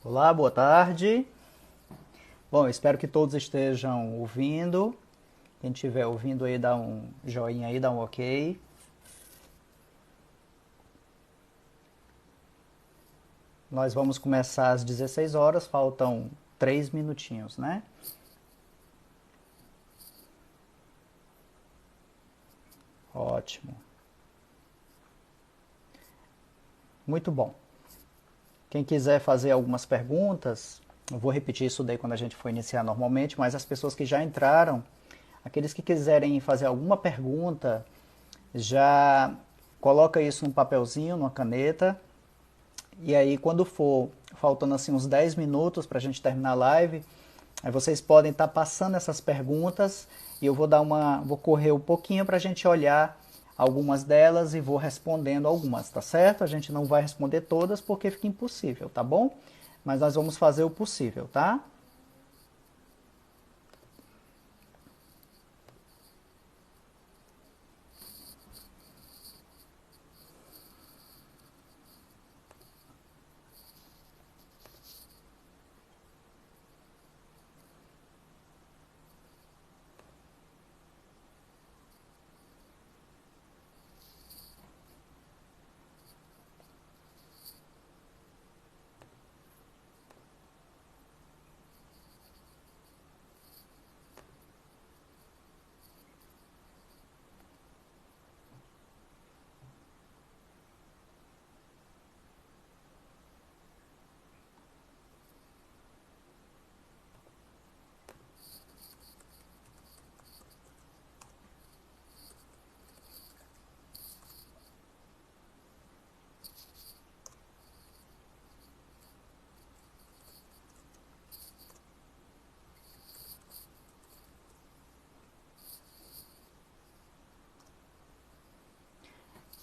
Olá, boa tarde. Bom, espero que todos estejam ouvindo. Quem estiver ouvindo aí, dá um joinha aí, dá um ok. Nós vamos começar às 16 horas, faltam 3 minutinhos, né? Ótimo. Muito bom. Quem quiser fazer algumas perguntas, eu vou repetir isso daí quando a gente for iniciar normalmente, mas as pessoas que já entraram, aqueles que quiserem fazer alguma pergunta, já coloca isso num papelzinho, numa caneta. E aí, quando for faltando assim uns 10 minutos para a gente terminar a live, aí vocês podem estar passando essas perguntas e eu vou correr um pouquinho para a gente olhar algumas delas e vou respondendo algumas, tá certo? A gente não vai responder todas porque fica impossível, tá bom? Mas nós vamos fazer o possível, tá?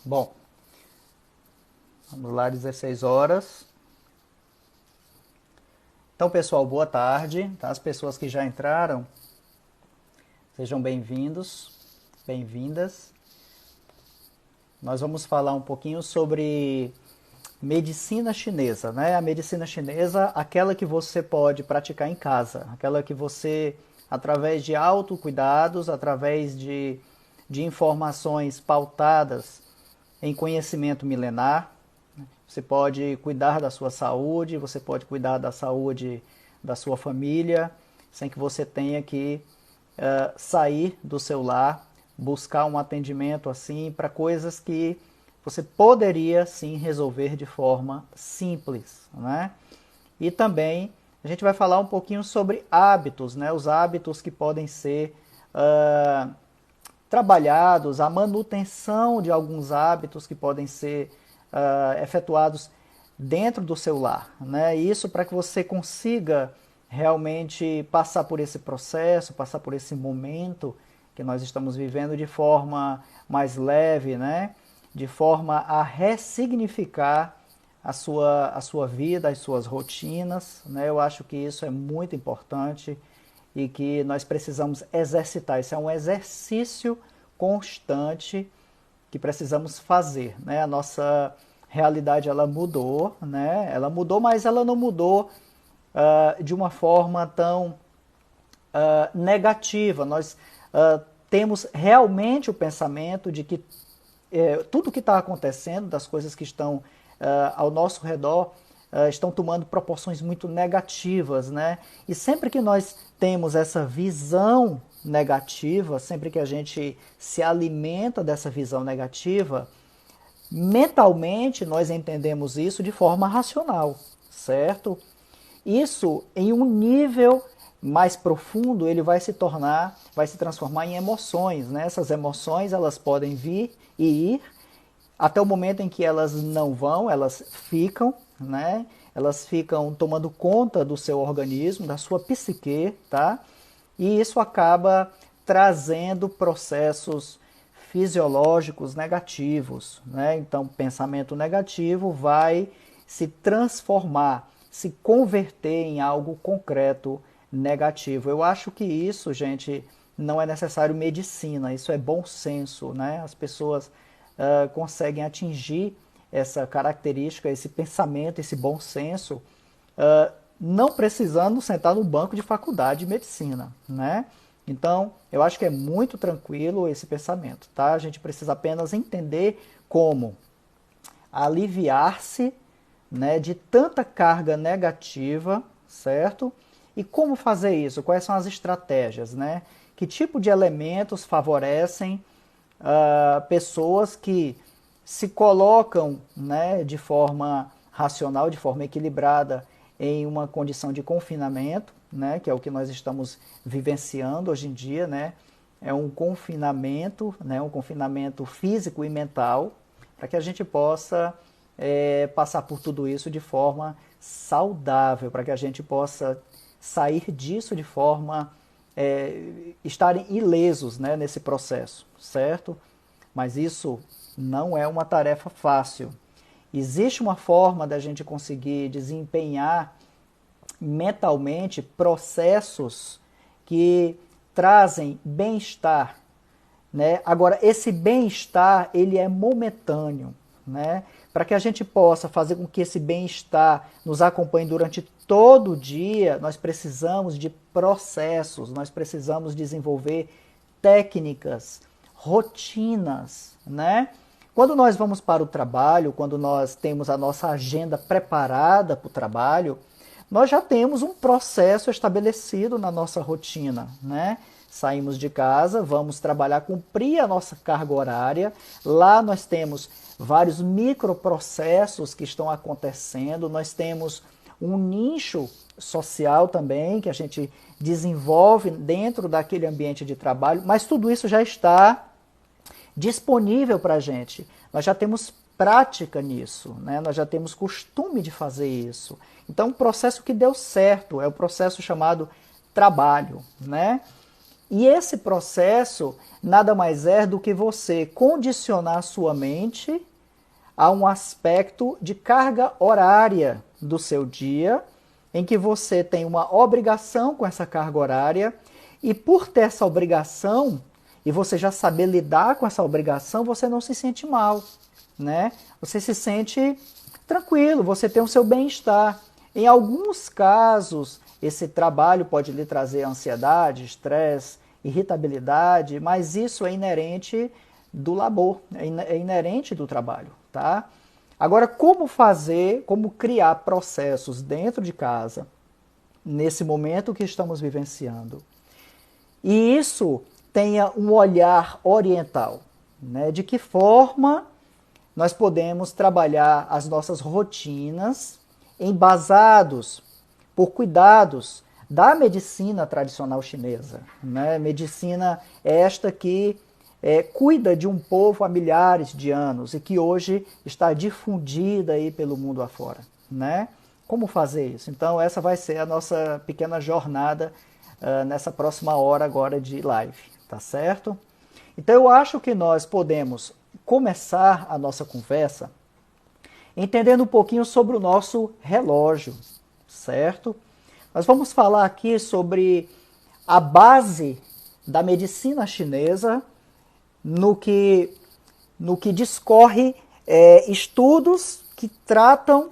Bom, vamos lá, 16 horas. Então, pessoal, boa tarde. Tá? As pessoas que já entraram, sejam bem-vindos, bem-vindas. Nós vamos falar um pouquinho sobre medicina chinesa, né? A medicina chinesa, aquela que você pode praticar em casa, aquela que você, através de autocuidados, através de informações pautadas em conhecimento milenar, você pode cuidar da sua saúde, você pode cuidar da saúde da sua família, sem que você tenha que sair do seu lar, buscar um atendimento assim para coisas que você poderia sim resolver de forma simples, né? E também a gente vai falar um pouquinho sobre hábitos, né? Os hábitos que podem ser trabalhados, a manutenção de alguns hábitos que podem ser efetuados dentro do seu lar, né? Isso para que você consiga realmente passar por esse processo, passar por esse momento que nós estamos vivendo de forma mais leve, né? De forma a ressignificar a sua vida, as suas rotinas, né? Eu acho que isso é muito importante e que nós precisamos exercitar. Isso é um exercício constante que precisamos fazer, né? A nossa realidade ela mudou, né? Ela mudou, mas ela não mudou de uma forma tão negativa. Nós temos realmente o pensamento de que tudo que está acontecendo, das coisas que estão ao nosso redor, estão tomando proporções muito negativas, né? E sempre que nós temos essa visão negativa, sempre que a gente se alimenta dessa visão negativa, mentalmente nós entendemos isso de forma racional, certo? Isso em um nível mais profundo, ele vai se tornar, vai se transformar em emoções, né? Essas emoções, elas podem vir e ir até o momento em que elas não vão, elas ficam, né? Elas ficam tomando conta do seu organismo, da sua psique, tá? E isso acaba trazendo processos fisiológicos negativos, né? Então, pensamento negativo vai se transformar, se converter em algo concreto negativo. Eu acho que isso, gente, não é necessário medicina, isso é bom senso, né? As pessoas conseguem atingir essa característica, esse pensamento, esse bom senso não precisando sentar no banco de faculdade de medicina, né? Então, eu acho que é muito tranquilo esse pensamento, tá? A gente precisa apenas entender como aliviar-se, né, de tanta carga negativa, certo? E como fazer isso? Quais são as estratégias, né? Que tipo de elementos favorecem pessoas que se colocam, né, de forma racional, de forma equilibrada, em uma condição de confinamento, né, que é o que nós estamos vivenciando hoje em dia, né? É um confinamento, né, um confinamento físico e mental, para que a gente possa passar por tudo isso de forma saudável, para que a gente possa sair disso de forma estarem ilesos, né, nesse processo, certo? Mas isso não é uma tarefa fácil. Existe uma forma da gente conseguir desempenhar mentalmente processos que trazem bem-estar, né? Agora, esse bem-estar, ele é momentâneo, né? Para que a gente possa fazer com que esse bem-estar nos acompanhe durante todo o dia, nós precisamos de processos, nós precisamos desenvolver técnicas, rotinas, né? Quando nós vamos para o trabalho, quando nós temos a nossa agenda preparada para o trabalho, nós já temos um processo estabelecido na nossa rotina, né? Saímos de casa, vamos trabalhar, cumprir a nossa carga horária. Lá nós temos vários microprocessos que estão acontecendo, nós temos um nicho social também que a gente desenvolve dentro daquele ambiente de trabalho, mas tudo isso já está disponível para a gente. Nós já temos prática nisso, né? Nós já temos costume de fazer isso. Então, um processo que deu certo é o processo chamado trabalho, né? E esse processo nada mais é do que você condicionar a sua mente a um aspecto de carga horária do seu dia, em que você tem uma obrigação com essa carga horária, e por ter essa obrigação, e você já saber lidar com essa obrigação, você não se sente mal, né? Você se sente tranquilo, você tem o seu bem-estar. Em alguns casos, esse trabalho pode lhe trazer ansiedade, estresse, irritabilidade, mas isso é inerente do labor, é inerente do trabalho, tá? Agora, como fazer, como criar processos dentro de casa, nesse momento que estamos vivenciando, e isso tenha um olhar oriental, né? De que forma nós podemos trabalhar as nossas rotinas embasados por cuidados da medicina tradicional chinesa, né? Medicina esta que cuida de um povo há milhares de anos e que hoje está difundida aí pelo mundo afora, né? Como fazer isso? Então essa vai ser a nossa pequena jornada nessa próxima hora agora de live, tá certo? Então eu acho que nós podemos começar a nossa conversa entendendo um pouquinho sobre o nosso relógio, certo? Nós vamos falar aqui sobre a base da medicina chinesa no que discorre estudos que tratam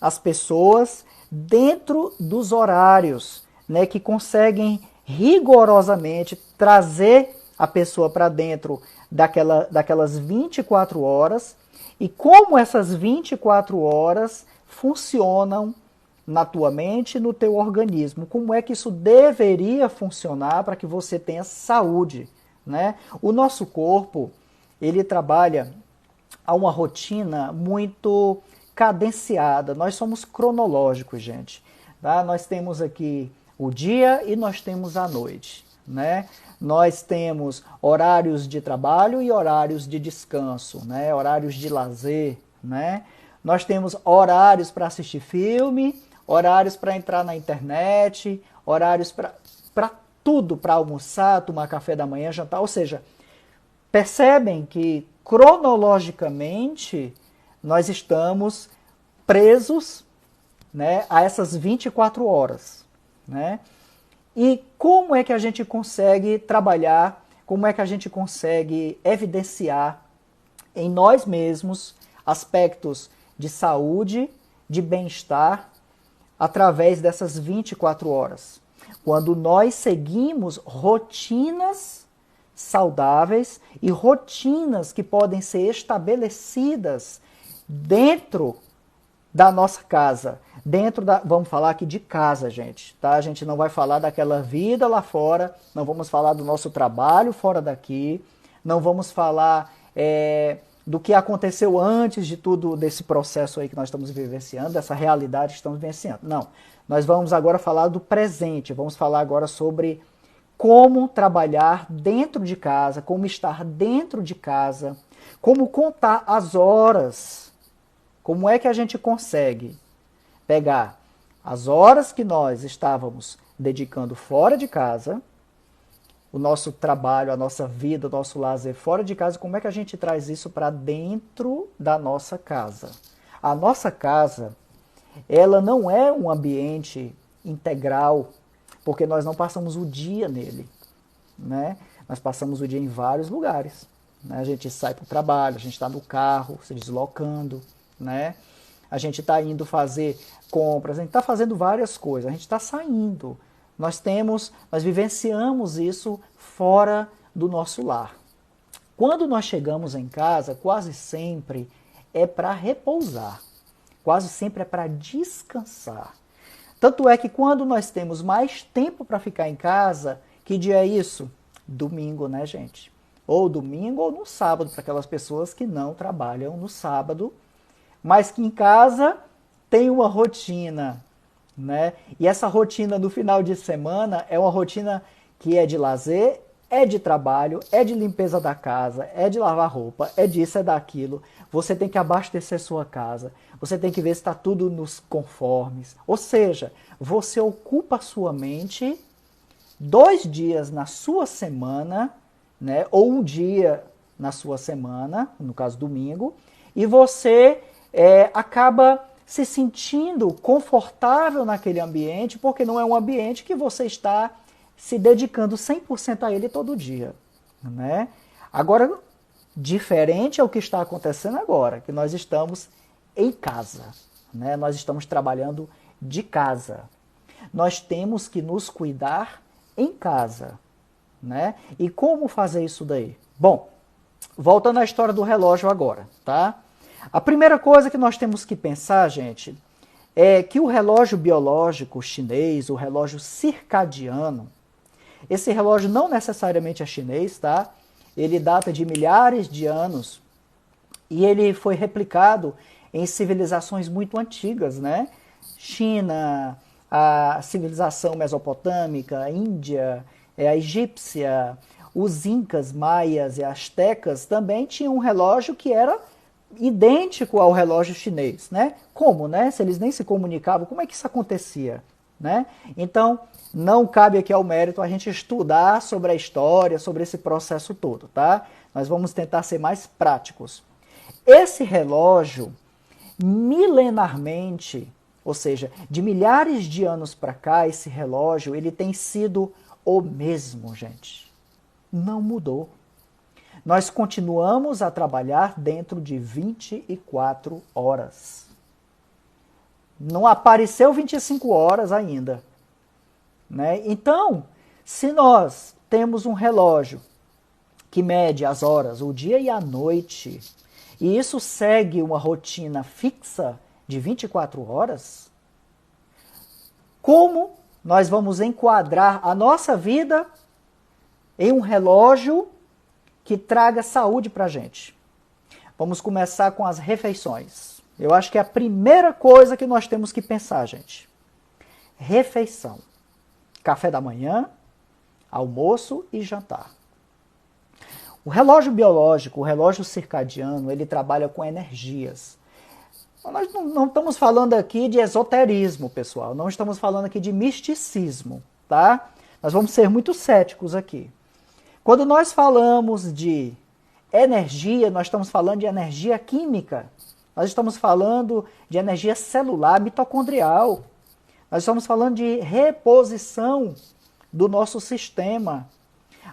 as pessoas dentro dos horários, né, que conseguem rigorosamente trazer a pessoa para dentro daquelas 24 horas e como essas 24 horas funcionam na tua mente e no teu organismo. Como é que isso deveria funcionar para que você tenha saúde, né? O nosso corpo, ele trabalha a uma rotina muito cadenciada. Nós somos cronológicos, gente. Tá? Nós temos aqui o dia e nós temos a noite, né? Nós temos horários de trabalho e horários de descanso, né? Horários de lazer, né? Nós temos horários para assistir filme, horários para entrar na internet, horários para tudo, para almoçar, tomar café da manhã, jantar. Ou seja, percebem que cronologicamente nós estamos presos, né, a essas 24 horas, né? E como é que a gente consegue trabalhar, como é que a gente consegue evidenciar em nós mesmos aspectos de saúde, de bem-estar, através dessas 24 horas. Quando nós seguimos rotinas saudáveis e rotinas que podem ser estabelecidas dentro da nossa casa, vamos falar aqui de casa, gente, tá? A gente não vai falar daquela vida lá fora, não vamos falar do nosso trabalho fora daqui, não vamos falar do que aconteceu antes de tudo desse processo aí que nós estamos vivenciando, dessa realidade que estamos vivenciando. Não, nós vamos agora falar do presente, vamos falar agora sobre como trabalhar dentro de casa, como estar dentro de casa, como contar as horas. Como é que a gente consegue pegar as horas que nós estávamos dedicando fora de casa, o nosso trabalho, a nossa vida, o nosso lazer fora de casa, como é que a gente traz isso para dentro da nossa casa? A nossa casa, ela não é um ambiente integral, porque nós não passamos o dia nele, né? Nós passamos o dia em vários lugares, né? A gente sai para o trabalho, a gente está no carro, se deslocando, né? A gente está indo fazer compras, a gente está fazendo várias coisas, a gente está saindo. Nós vivenciamos isso fora do nosso lar. Quando nós chegamos em casa, quase sempre é para repousar, quase sempre é para descansar. Tanto é que quando nós temos mais tempo para ficar em casa, que dia é isso? Domingo, né, gente? Ou domingo ou no sábado, para aquelas pessoas que não trabalham no sábado, mas que em casa tem uma rotina, né? E essa rotina no final de semana é uma rotina que é de lazer, é de trabalho, é de limpeza da casa, é de lavar roupa, é disso, é daquilo. Você tem que abastecer sua casa, você tem que ver se está tudo nos conformes. Ou seja, você ocupa a sua mente 2 dias na sua semana, né? Ou um dia na sua semana, no caso domingo, e você acaba se sentindo confortável naquele ambiente, porque não é um ambiente que você está se dedicando 100% a ele todo dia, né? Agora, diferente é o que está acontecendo agora, que nós estamos em casa, né? Nós estamos trabalhando de casa. Nós temos que nos cuidar em casa, né? E como fazer isso daí? Bom, voltando à história do relógio agora, tá? A primeira coisa que nós temos que pensar, gente, é que o relógio biológico chinês, o relógio circadiano, esse relógio não necessariamente é chinês, tá? Ele data de milhares de anos e ele foi replicado em civilizações muito antigas, né? China, a civilização mesopotâmica, a Índia, a egípcia, os incas, maias e astecas também tinham um relógio que era idêntico ao relógio chinês, né? Como, né? Se eles nem se comunicavam, como é que isso acontecia, né? Então, não cabe aqui ao mérito a gente estudar sobre a história, sobre esse processo todo, tá? Nós vamos tentar ser mais práticos. Esse relógio, milenarmente, ou seja, de milhares de anos para cá, esse relógio, ele tem sido o mesmo, gente. Não mudou. Nós continuamos a trabalhar dentro de 24 horas. Não apareceu 25 horas ainda, né? Então, se nós temos um relógio que mede as horas, o dia e a noite, e isso segue uma rotina fixa de 24 horas, como nós vamos enquadrar a nossa vida em um relógio que traga saúde para a gente? Vamos começar com as refeições. Eu acho que é a primeira coisa que nós temos que pensar, gente. Refeição. Café da manhã, almoço e jantar. O relógio biológico, o relógio circadiano, ele trabalha com energias. Nós não estamos falando aqui de esoterismo, pessoal. Não estamos falando aqui de misticismo, tá? Nós vamos ser muito céticos aqui. Quando nós falamos de energia, nós estamos falando de energia química. Nós estamos falando de energia celular, mitocondrial. Nós estamos falando de reposição do nosso sistema.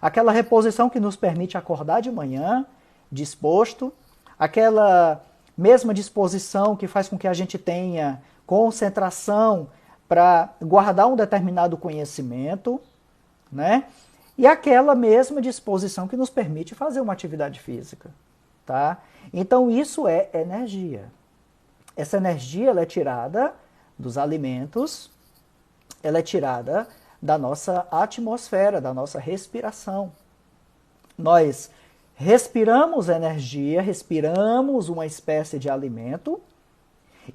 Aquela reposição que nos permite acordar de manhã, disposto. Aquela mesma disposição que faz com que a gente tenha concentração para guardar um determinado conhecimento, né? E aquela mesma disposição que nos permite fazer uma atividade física, tá? Então isso é energia. Essa energia ela é tirada dos alimentos, ela é tirada da nossa atmosfera, da nossa respiração. Nós respiramos energia, respiramos uma espécie de alimento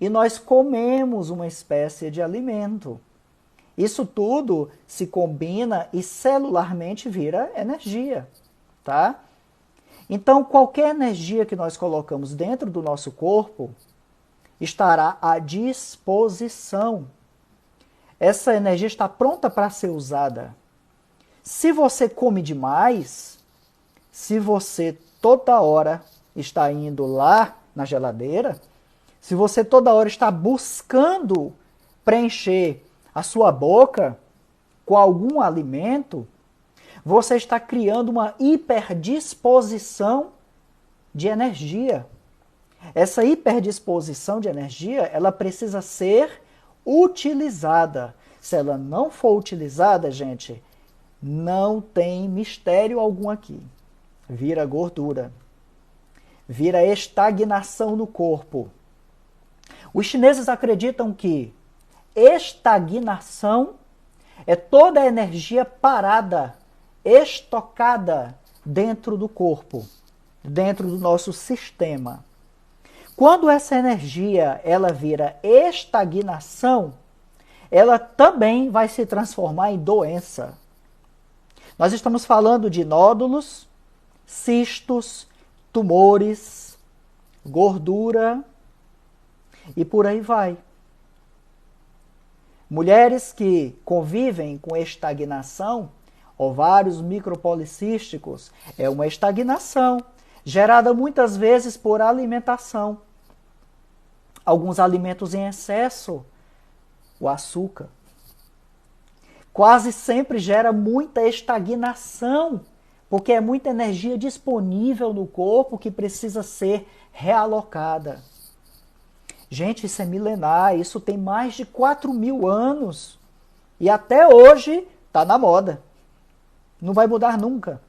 e nós comemos uma espécie de alimento. Isso tudo se combina e celularmente vira energia, tá? Então, qualquer energia que nós colocamos dentro do nosso corpo estará à disposição. Essa energia está pronta para ser usada. Se você come demais, se você toda hora está indo lá na geladeira, se você toda hora está buscando preencher a sua boca com algum alimento, você está criando uma hiperdisposição de energia. Essa hiperdisposição de energia, ela precisa ser utilizada. Se ela não for utilizada, gente, não tem mistério algum aqui. Vira gordura. Vira estagnação no corpo. Os chineses acreditam que estagnação é toda a energia parada, estocada dentro do corpo, dentro do nosso sistema. Quando essa energia ela vira estagnação, ela também vai se transformar em doença. Nós estamos falando de nódulos, cistos, tumores, gordura e por aí vai. Mulheres que convivem com estagnação, ovários micropolicísticos, é uma estagnação gerada muitas vezes por alimentação. Alguns alimentos em excesso, o açúcar, quase sempre gera muita estagnação, porque é muita energia disponível no corpo que precisa ser realocada. Gente, isso é milenar, isso tem mais de 4.000 anos. E até hoje está na moda. Não vai mudar nunca.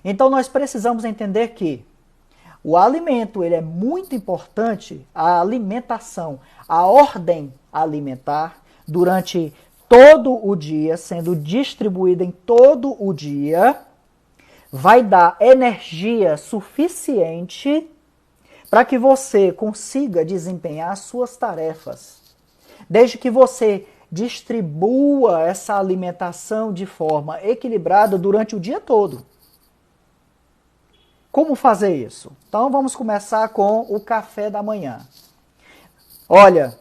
Então nós precisamos entender que o alimento ele é muito importante, a alimentação, a ordem alimentar, durante todo o dia, sendo distribuída em todo o dia, vai dar energia suficiente para que você consiga desempenhar as suas tarefas. Desde que você distribua essa alimentação de forma equilibrada durante o dia todo. Como fazer isso? Então vamos começar com o café da manhã. Olha,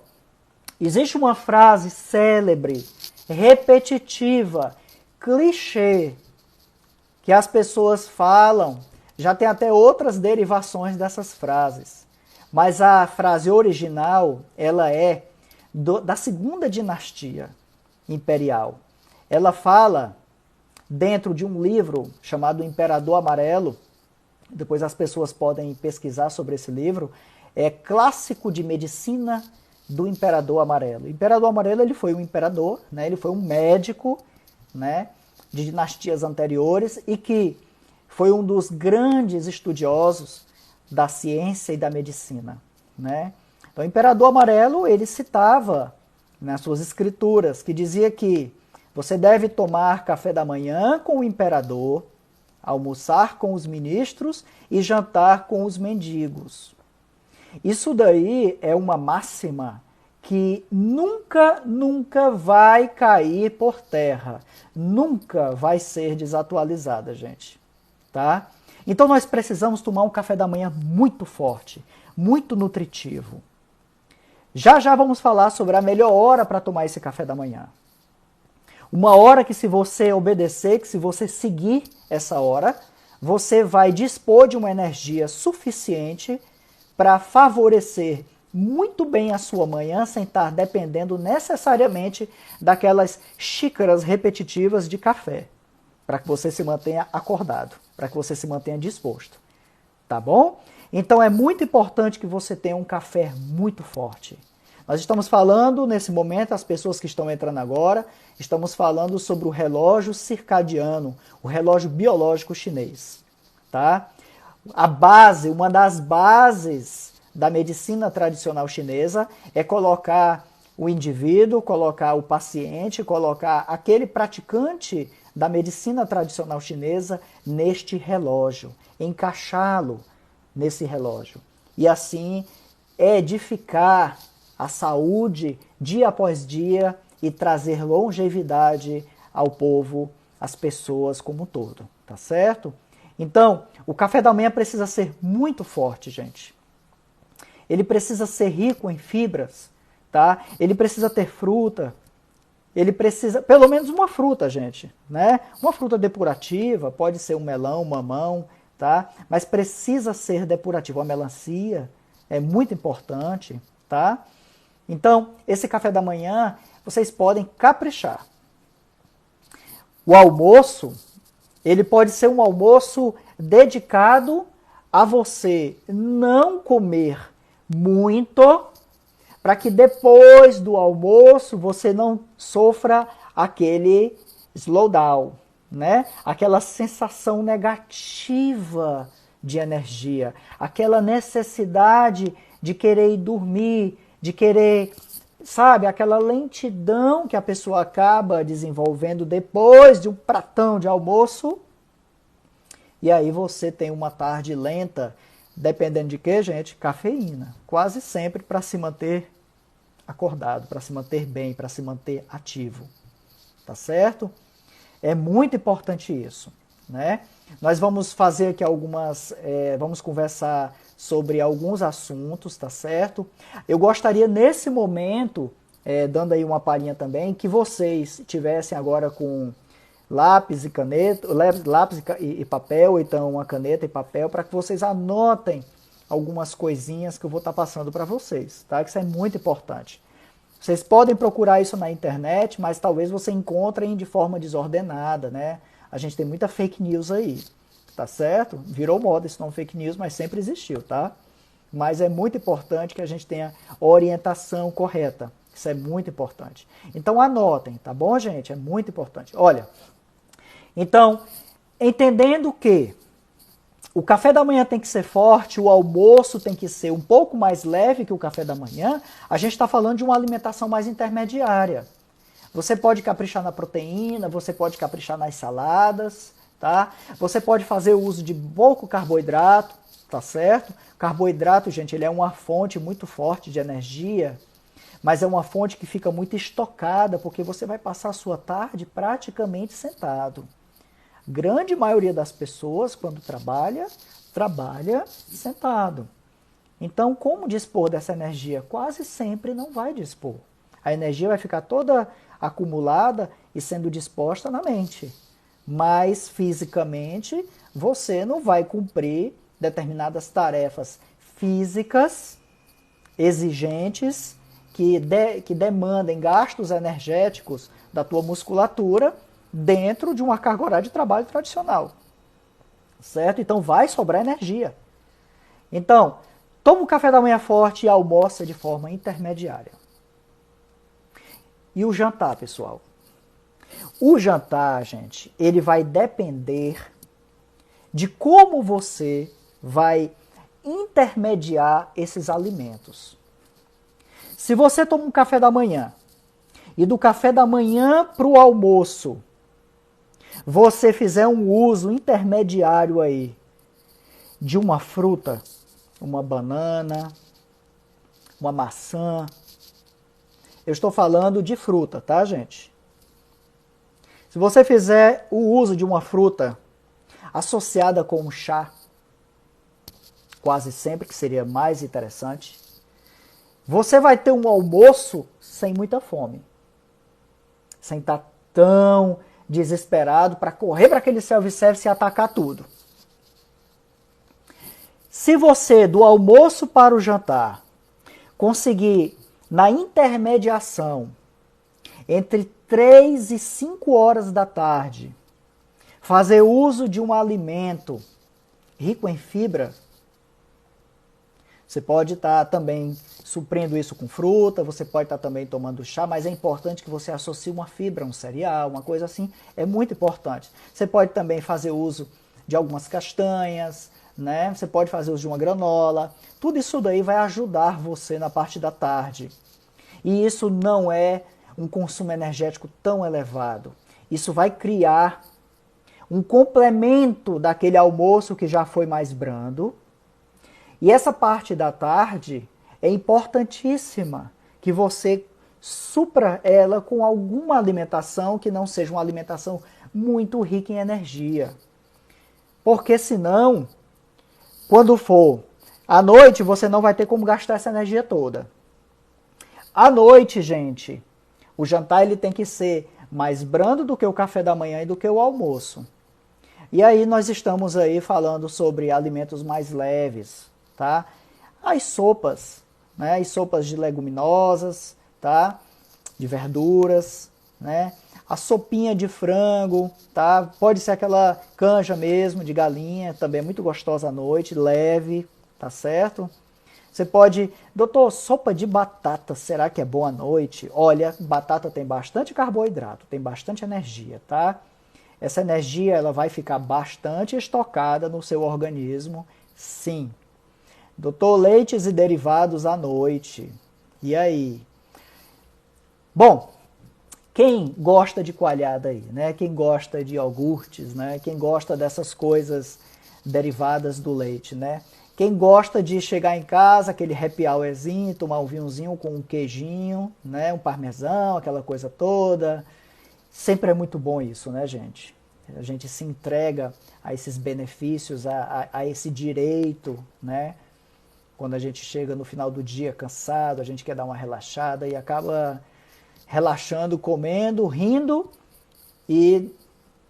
existe uma frase célebre, repetitiva, clichê, que as pessoas falam. Já tem até outras derivações dessas frases. Mas a frase original, ela é da segunda dinastia imperial. Ela fala dentro de um livro chamado Imperador Amarelo. Depois as pessoas podem pesquisar sobre esse livro. É clássico de medicina do Imperador Amarelo. O Imperador Amarelo ele foi um imperador, né? Ele foi um médico, né? De dinastias anteriores e que foi um dos grandes estudiosos da ciência e da medicina, né? Então, o Imperador Amarelo, ele citava nas suas escrituras, que dizia que você deve tomar café da manhã com o imperador, almoçar com os ministros e jantar com os mendigos. Isso daí é uma máxima que nunca vai cair por terra, nunca vai ser desatualizada, gente. Tá? Então nós precisamos tomar um café da manhã muito forte, muito nutritivo. Já vamos falar sobre a melhor hora para tomar esse café da manhã. Uma hora que se você obedecer, que se você seguir essa hora, você vai dispor de uma energia suficiente para favorecer muito bem a sua manhã, sem estar dependendo necessariamente daquelas xícaras repetitivas de café, para que você se mantenha acordado, para que você se mantenha disposto. Tá bom? Então é muito importante que você tenha um café muito forte. Nós estamos falando, nesse momento, as pessoas que estão entrando agora, estamos falando sobre o relógio circadiano, o relógio biológico chinês. Tá? A base, uma das bases da medicina tradicional chinesa é colocar o indivíduo, colocar o paciente, colocar aquele praticante da medicina tradicional chinesa neste relógio, encaixá-lo nesse relógio. E assim edificar a saúde dia após dia e trazer longevidade ao povo, às pessoas como um todo, tá certo? Então, o café da manhã precisa ser muito forte, gente. Ele precisa ser rico em fibras, tá? Ele precisa ter fruta. Ele precisa, pelo menos uma fruta, gente, né? Uma fruta depurativa, pode ser um melão, um mamão, tá? Mas precisa ser depurativo. A melancia é muito importante, tá? Então, esse café da manhã, vocês podem caprichar. O almoço, ele pode ser um almoço dedicado a você não comer muito, para que depois do almoço você não sofra aquele slowdown, né? Aquela sensação negativa de energia, aquela necessidade de querer ir dormir, de querer, sabe, aquela lentidão que a pessoa acaba desenvolvendo depois de um pratão de almoço. E aí você tem uma tarde lenta, dependendo de quê, gente? Cafeína. Quase sempre para se manter acordado, para se manter bem, para se manter ativo. Tá certo? É muito importante isso, né? Nós vamos fazer aqui vamos conversar sobre alguns assuntos, tá certo? Eu gostaria nesse momento, dando aí uma palhinha também, que vocês tivessem agora com lápis e caneta, lápis e papel, ou então uma caneta e papel, para que vocês anotem algumas coisinhas que eu vou estar passando para vocês, tá? Que isso é muito importante. Vocês podem procurar isso na internet, mas talvez você encontrem de forma desordenada, né? A gente tem muita fake news aí, tá certo? Virou moda isso não fake news, mas sempre existiu, tá? Mas é muito importante que a gente tenha orientação correta. Isso é muito importante. Então anotem, tá bom, gente? É muito importante. Olha, então, entendendo que o café da manhã tem que ser forte, o almoço tem que ser um pouco mais leve que o café da manhã, a gente está falando de uma alimentação mais intermediária. Você pode caprichar na proteína, você pode caprichar nas saladas, tá? Você pode fazer o uso de pouco carboidrato, tá certo? Carboidrato, gente, ele é uma fonte muito forte de energia, mas é uma fonte que fica muito estocada, porque você vai passar a sua tarde praticamente sentado. Grande maioria das pessoas, quando trabalha sentado. Então, como dispor dessa energia? Quase sempre não vai dispor. A energia vai ficar toda acumulada e sendo disposta na mente. Mas, fisicamente, você não vai cumprir determinadas tarefas físicas exigentes que demandem gastos energéticos da tua musculatura dentro de uma carga horária de trabalho tradicional. Certo? Então vai sobrar energia. Então, toma um café da manhã forte e almoça de forma intermediária. E o jantar, pessoal? O jantar, gente, ele vai depender de como você vai intermediar esses alimentos. Se você toma um café da manhã e do café da manhã para o almoço você fizer um uso intermediário aí de uma fruta, uma banana, uma maçã. Eu estou falando de fruta, tá, gente? Se você fizer o uso de uma fruta associada com um chá, quase sempre, que seria mais interessante, você vai ter um almoço sem muita fome. Sem estar tão desesperado para correr para aquele self-service e atacar tudo. Se você, do almoço para o jantar, conseguir, na intermediação, entre 3 e 5 horas da tarde, fazer uso de um alimento rico em fibra, Você pode estar também suprindo isso com fruta, você pode estar também tomando chá, mas é importante que você associe uma fibra, um cereal, uma coisa assim, é muito importante. Você pode também fazer uso de algumas castanhas, né? Você pode fazer uso de uma granola. Tudo isso daí vai ajudar você na parte da tarde. E isso não é um consumo energético tão elevado. Isso vai criar um complemento daquele almoço que já foi mais brando. E essa parte da tarde é importantíssima, que você supra ela com alguma alimentação que não seja uma alimentação muito rica em energia. Porque senão, quando for à noite, você não vai ter como gastar essa energia toda. À noite, gente, o jantar ele tem que ser mais brando do que o café da manhã e do que o almoço. E aí nós estamos aí falando sobre alimentos mais leves, tá? As sopas, né? As sopas de leguminosas, tá? De verduras, né? A sopinha de frango, tá? Pode ser aquela canja mesmo, de galinha, também é muito gostosa à noite, leve, tá certo? Você pode, doutor, sopa de batata, será que é boa à noite? Olha, batata tem bastante carboidrato, tem bastante energia, tá? Essa energia ela vai ficar bastante estocada no seu organismo, sim. Doutor, leites e derivados à noite. E aí? Bom, quem gosta de coalhada aí, né? Quem gosta de iogurtes, né? Quem gosta dessas coisas derivadas do leite, né? Quem gosta de chegar em casa, aquele happy hourzinho, tomar um vinhozinho com um queijinho, né? Um parmesão, aquela coisa toda. Sempre é muito bom isso, né, gente? A gente se entrega a esses benefícios, a esse direito, né? Quando a gente chega no final do dia cansado, a gente quer dar uma relaxada e acaba relaxando, comendo, rindo e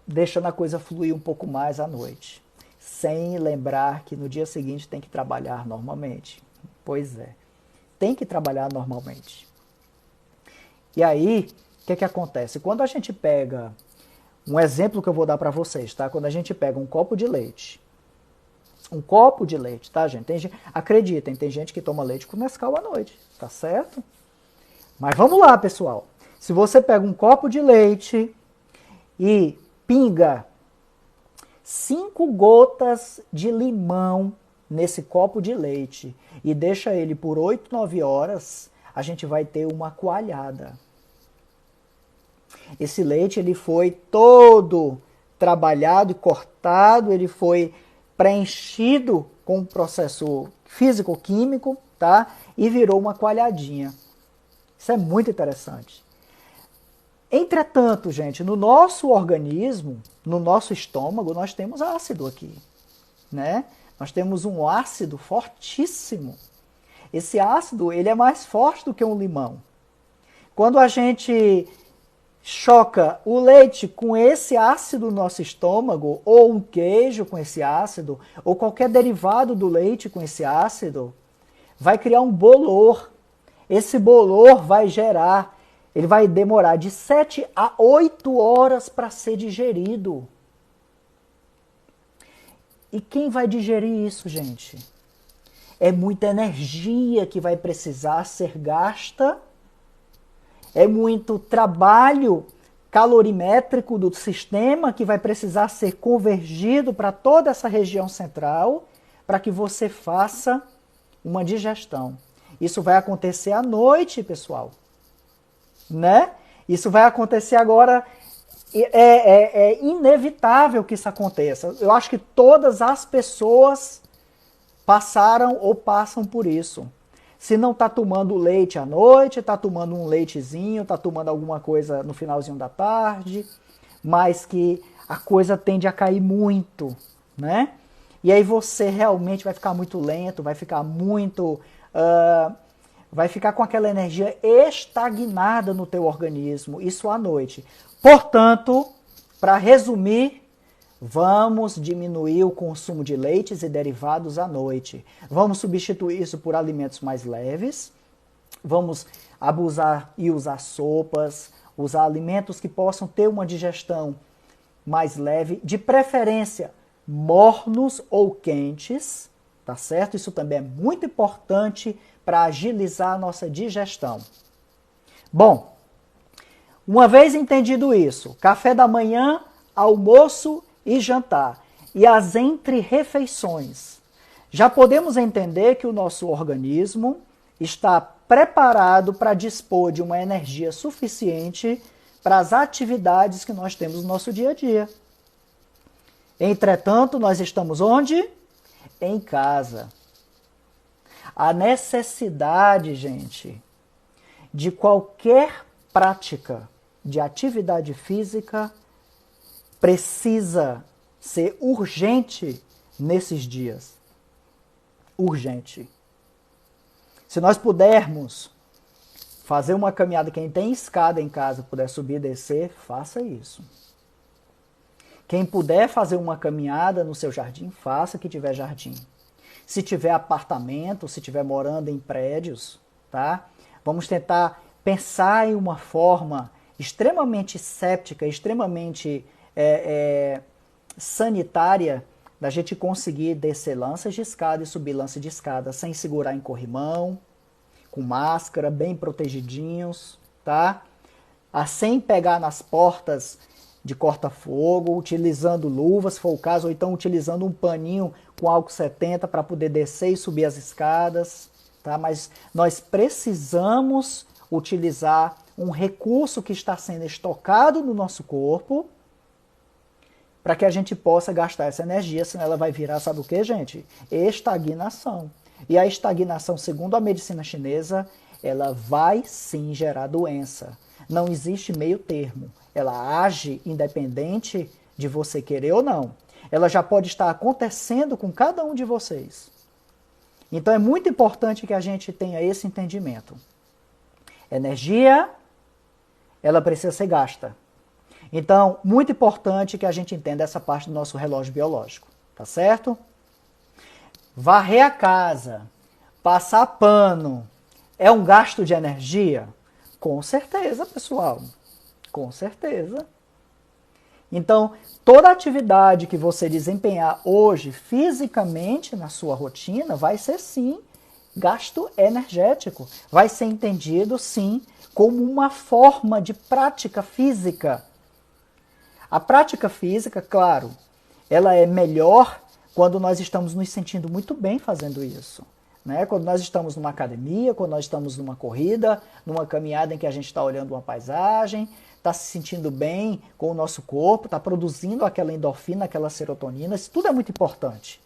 deixando a coisa fluir um pouco mais à noite. Sem lembrar que no dia seguinte tem que trabalhar normalmente. Pois é, tem que trabalhar normalmente. E aí, o que acontece? Quando a gente pega, um exemplo que eu vou dar para vocês, tá? Quando a gente pega um copo de leite, tá, gente? Acreditem, tem gente que toma leite com Nescau à noite, tá certo? Mas vamos lá, pessoal. Se você pega um copo de leite e pinga 5 gotas de limão nesse copo de leite e deixa ele por 8, 9 horas, a gente vai ter uma coalhada. Esse leite ele foi todo trabalhado e cortado, ele foi preenchido com um processo físico-químico, tá? E virou uma coalhadinha. Isso é muito interessante. Entretanto, gente, no nosso organismo, no nosso estômago, nós temos ácido aqui, né? Nós temos um ácido fortíssimo. Esse ácido, ele é mais forte do que um limão. Quando a gente choca o leite com esse ácido no nosso estômago, ou um queijo com esse ácido, ou qualquer derivado do leite com esse ácido, vai criar um bolor. Esse bolor vai gerar, ele vai demorar de 7 a 8 horas para ser digerido. E quem vai digerir isso, gente? É muita energia que vai precisar ser gasta, é muito trabalho calorimétrico do sistema que vai precisar ser convergido para toda essa região central para que você faça uma digestão. Isso vai acontecer à noite, pessoal, né? Isso vai acontecer agora, é inevitável que isso aconteça. Eu acho que todas as pessoas passaram ou passam por isso. Se não está tomando leite à noite, está tomando um leitezinho, está tomando alguma coisa no finalzinho da tarde, mas que a coisa tende a cair muito, né? E aí você realmente vai ficar muito lento, vai ficar muito... vai ficar com aquela energia estagnada no teu organismo, isso à noite. Portanto, para resumir, vamos diminuir o consumo de leites e derivados à noite. Vamos substituir isso por alimentos mais leves. Vamos abusar e usar sopas, usar alimentos que possam ter uma digestão mais leve, de preferência mornos ou quentes, tá certo? Isso também é muito importante para agilizar a nossa digestão. Bom, uma vez entendido isso, café da manhã, almoço e jantar, e as entre-refeições, já podemos entender que o nosso organismo está preparado para dispor de uma energia suficiente para as atividades que nós temos no nosso dia a dia. Entretanto, nós estamos onde? Em casa. A necessidade, gente, de qualquer prática de atividade física precisa ser urgente nesses dias. Urgente. Se nós pudermos fazer uma caminhada, quem tem escada em casa, puder subir e descer, faça isso. Quem puder fazer uma caminhada no seu jardim, faça que tiver jardim. Se tiver apartamento, se tiver morando em prédios, tá? Vamos tentar pensar em uma forma extremamente séptica, extremamente sanitária, da gente conseguir descer lanças de escada e subir lanças de escada sem segurar em corrimão, com máscara, bem protegidinhos, tá? Sem pegar nas portas de corta-fogo, utilizando luvas, se for o caso, ou então utilizando um paninho com álcool 70 para poder descer e subir as escadas, tá? Mas nós precisamos utilizar um recurso que está sendo estocado no nosso corpo para que a gente possa gastar essa energia, senão ela vai virar, sabe o que, gente? Estagnação. E a estagnação, segundo a medicina chinesa, ela vai sim gerar doença. Não existe meio termo. Ela age independente de você querer ou não. Ela já pode estar acontecendo com cada um de vocês. Então é muito importante que a gente tenha esse entendimento. Energia, ela precisa ser gasta. Então, muito importante que a gente entenda essa parte do nosso relógio biológico, tá certo? Varrer a casa, passar pano, é um gasto de energia? Com certeza, pessoal. Com certeza. Então, toda atividade que você desempenhar hoje fisicamente na sua rotina vai ser sim gasto energético. Vai ser entendido sim como uma forma de prática física. A prática física, claro, ela é melhor quando nós estamos nos sentindo muito bem fazendo isso. Né? Quando nós estamos numa academia, quando nós estamos numa corrida, numa caminhada em que a gente está olhando uma paisagem, está se sentindo bem com o nosso corpo, está produzindo aquela endorfina, aquela serotonina, isso tudo é muito importante.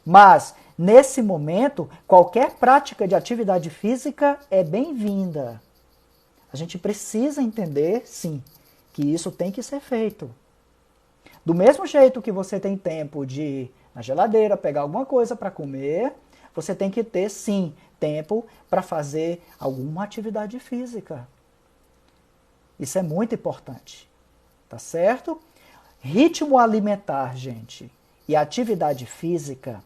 Mas, nesse momento, qualquer prática de atividade física é bem-vinda. A gente precisa entender, sim, que isso tem que ser feito. Do mesmo jeito que você tem tempo de ir na geladeira, pegar alguma coisa para comer, você tem que ter, sim, tempo para fazer alguma atividade física. Isso é muito importante, tá certo? Ritmo alimentar, gente, e atividade física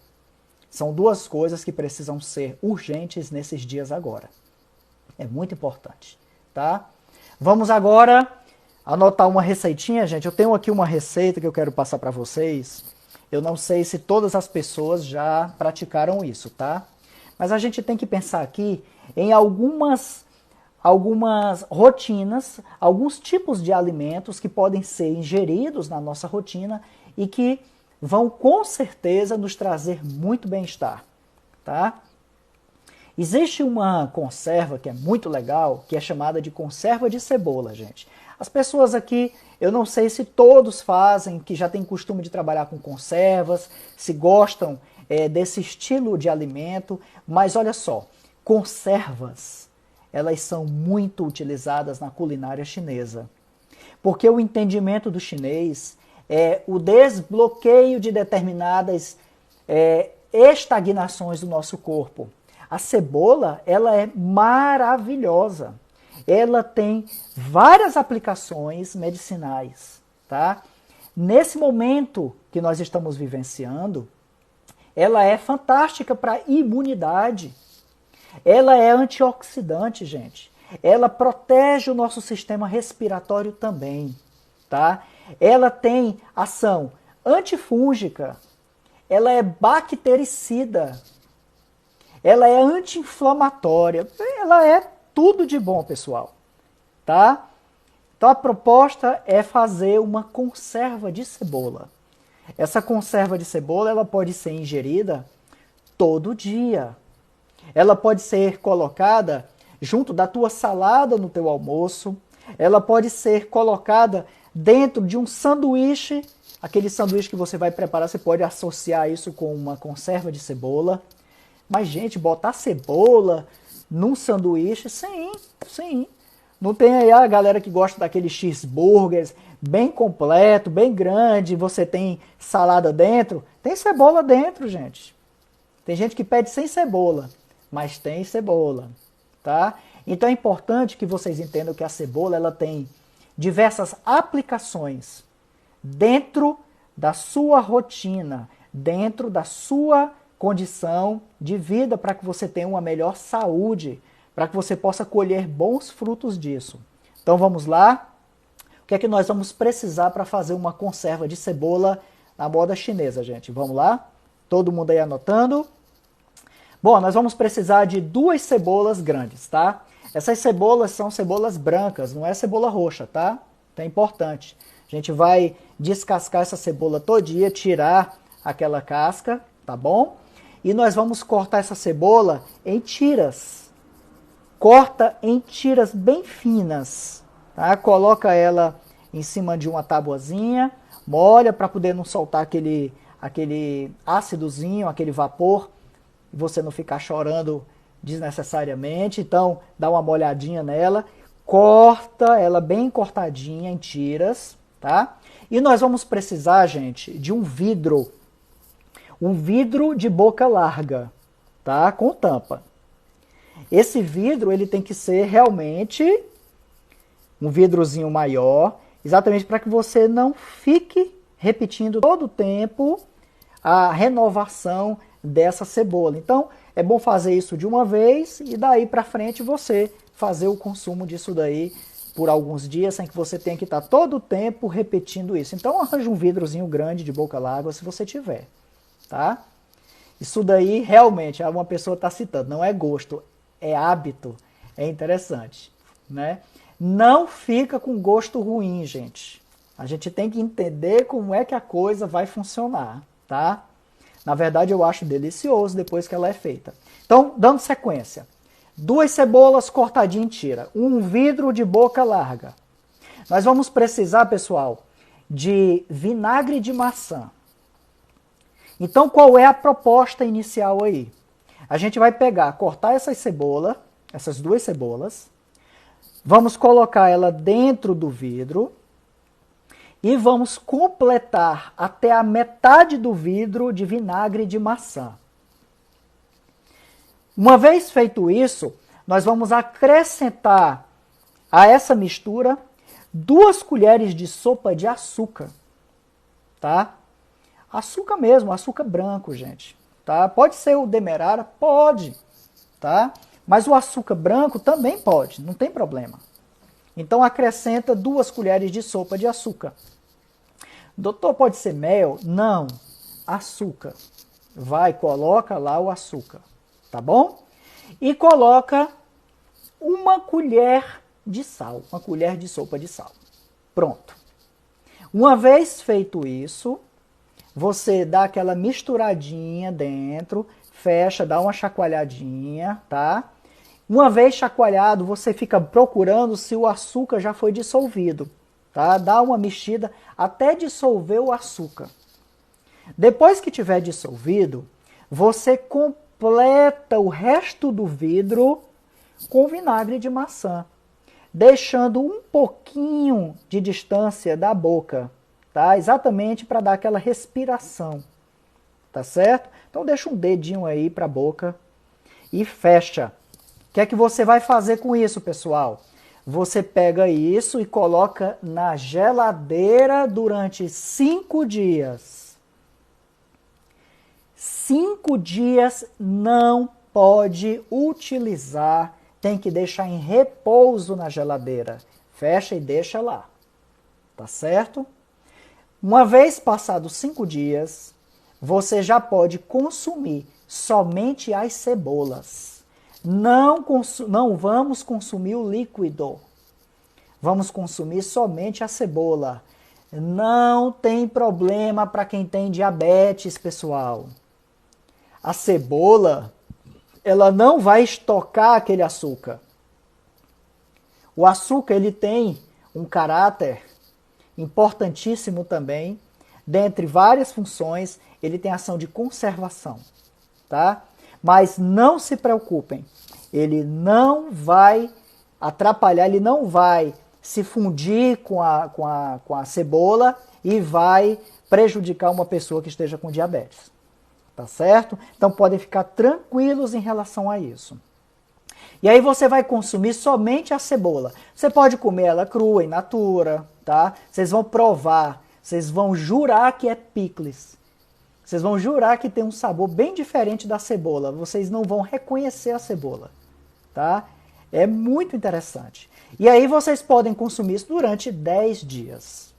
são duas coisas que precisam ser urgentes nesses dias agora. É muito importante, tá? Vamos agora anotar uma receitinha, gente. Eu tenho aqui uma receita que eu quero passar para vocês. Eu não sei se todas as pessoas já praticaram isso, tá? Mas a gente tem que pensar aqui em algumas rotinas, alguns tipos de alimentos que podem ser ingeridos na nossa rotina e que vão com certeza nos trazer muito bem-estar, tá? Existe uma conserva que é muito legal, que é chamada de conserva de cebola, gente. As pessoas aqui, eu não sei se todos fazem, que já têm costume de trabalhar com conservas, se gostam desse estilo de alimento, mas olha só, conservas, elas são muito utilizadas na culinária chinesa. Porque o entendimento do chinês é o desbloqueio de determinadas estagnações do nosso corpo. A cebola, ela é maravilhosa. Ela tem várias aplicações medicinais, tá? Nesse momento que nós estamos vivenciando, ela é fantástica para imunidade. Ela é antioxidante, gente. Ela protege o nosso sistema respiratório também, tá? Ela tem ação antifúngica. ela é bactericida, ela é anti-inflamatória, ela é tudo de bom, pessoal, tá? Então a proposta é fazer uma conserva de cebola. Essa conserva de cebola, ela pode ser ingerida todo dia. Ela pode ser colocada junto da tua salada no teu almoço. Ela pode ser colocada dentro de um sanduíche. Aquele sanduíche que você vai preparar, você pode associar isso com uma conserva de cebola. Mas, gente, botar cebola num sanduíche, sim, sim. Não tem aí a galera que gosta daqueles cheeseburgers bem completo, bem grande, você tem salada dentro? Tem cebola dentro, gente. Tem gente que pede sem cebola, mas tem cebola, tá? Então é importante que vocês entendam que a cebola ela tem diversas aplicações dentro da sua rotina, dentro da sua condição de vida para que você tenha uma melhor saúde, para que você possa colher bons frutos disso. Então vamos lá? O que é que nós vamos precisar para fazer uma conserva de cebola na moda chinesa, gente? Vamos lá? Todo mundo aí anotando? Bom, nós vamos precisar de 2 cebolas grandes, tá? Essas cebolas são cebolas brancas, não é cebola roxa, tá? Então é importante. A gente vai descascar essa cebola todinha, tirar aquela casca, tá bom? E nós vamos cortar essa cebola em tiras. Corta em tiras bem finas, tá? Coloca ela em cima de uma tabuazinha, molha para poder não soltar aquele ácidozinho, aquele vapor, e você não ficar chorando desnecessariamente. Então, dá uma molhadinha nela, corta ela bem cortadinha em tiras, tá? E nós vamos precisar, gente, de um vidro de boca larga, tá? Com tampa. Esse vidro ele tem que ser realmente um vidrozinho maior, exatamente para que você não fique repetindo todo o tempo a renovação dessa cebola. Então, é bom fazer isso de uma vez e daí para frente você fazer o consumo disso daí por alguns dias, sem que você tenha que estar todo o tempo repetindo isso. Então, arranje um vidrozinho grande de boca larga se você tiver, tá? Isso daí realmente, uma pessoa está citando, não é gosto, é hábito, é interessante, né? Não fica com gosto ruim, gente. A gente tem que entender como é que a coisa vai funcionar, tá? Na verdade, eu acho delicioso depois que ela é feita. Então, dando sequência. 2 cebolas cortadinhas em tira. Um vidro de boca larga. Nós vamos precisar, pessoal, de vinagre de maçã. Então, qual é a proposta inicial aí? A gente vai cortar essas 2 cebolas, vamos colocar ela dentro do vidro e vamos completar até a metade do vidro de vinagre de maçã. Uma vez feito isso, nós vamos acrescentar a essa mistura 2 colheres de sopa de açúcar, tá? Açúcar mesmo, açúcar branco, gente. Tá? Pode ser o demerara? Pode. Tá? Mas o açúcar branco também pode, não tem problema. Então acrescenta 2 colheres de sopa de açúcar. Doutor, pode ser mel? Não. Açúcar. Vai, coloca lá o açúcar. Tá bom? E coloca 1 colher de sal, 1 colher de sopa de sal. Pronto. Uma vez feito isso, você dá aquela misturadinha dentro, fecha, dá uma chacoalhadinha, tá? Uma vez chacoalhado, você fica procurando se o açúcar já foi dissolvido, tá? Dá uma mexida até dissolver o açúcar. Depois que tiver dissolvido, você completa o resto do vidro com vinagre de maçã, deixando um pouquinho de distância da boca, tá? Exatamente para dar aquela respiração, tá certo? Então deixa um dedinho aí para a boca e fecha. O que é que você vai fazer com isso, pessoal? Você pega isso e coloca na geladeira durante 5 dias. 5 dias não pode utilizar, tem que deixar em repouso na geladeira. Fecha e deixa lá, tá certo? Uma vez passados 5 dias, você já pode consumir somente as cebolas. Não vamos consumir o líquido. Vamos consumir somente a cebola. Não tem problema para quem tem diabetes, pessoal. A cebola, ela não vai estocar aquele açúcar. O açúcar, ele tem um caráter importantíssimo também. Dentre várias funções, ele tem ação de conservação, tá? Mas não se preocupem, ele não vai atrapalhar, ele não vai se fundir com a cebola e vai prejudicar uma pessoa que esteja com diabetes, tá certo? Então podem ficar tranquilos em relação a isso. E aí você vai consumir somente a cebola. Você pode comer ela crua, in natura, tá? Vocês vão provar, vocês vão jurar que é picles. Vocês vão jurar que tem um sabor bem diferente da cebola. Vocês não vão reconhecer a cebola, tá? É muito interessante. E aí vocês podem consumir isso durante 10 dias.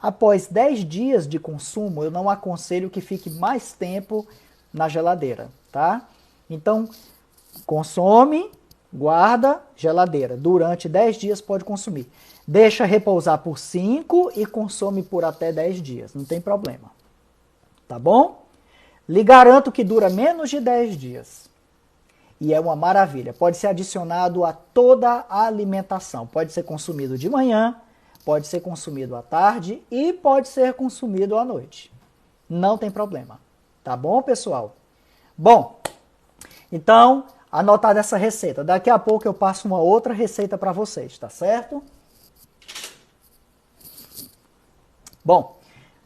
Após 10 dias de consumo, eu não aconselho que fique mais tempo na geladeira, tá? Então, consome, guarda, geladeira. Durante 10 dias pode consumir. Deixa repousar por 5 e consome por até 10 dias. Não tem problema. Tá bom? Lhe garanto que dura menos de 10 dias. E é uma maravilha. Pode ser adicionado a toda a alimentação. Pode ser consumido de manhã, pode ser consumido à tarde e pode ser consumido à noite. Não tem problema. Tá bom, pessoal? Bom, então, anotada essa receita. Daqui a pouco eu passo uma outra receita para vocês, tá certo? Bom,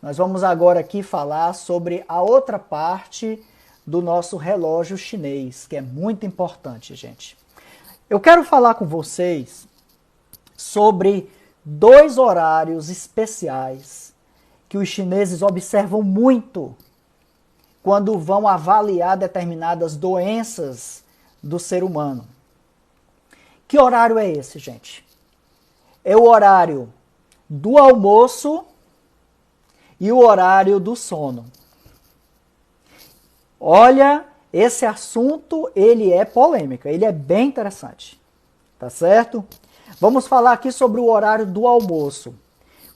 nós vamos agora aqui falar sobre a outra parte do nosso relógio chinês, que é muito importante, gente. Eu quero falar com vocês sobre 2 horários especiais que os chineses observam muito quando vão avaliar determinadas doenças do ser humano. Que horário é esse, gente? É o horário do almoço e o horário do sono. Olha, esse assunto, ele é polêmico, ele é bem interessante, tá certo? Vamos falar aqui sobre o horário do almoço.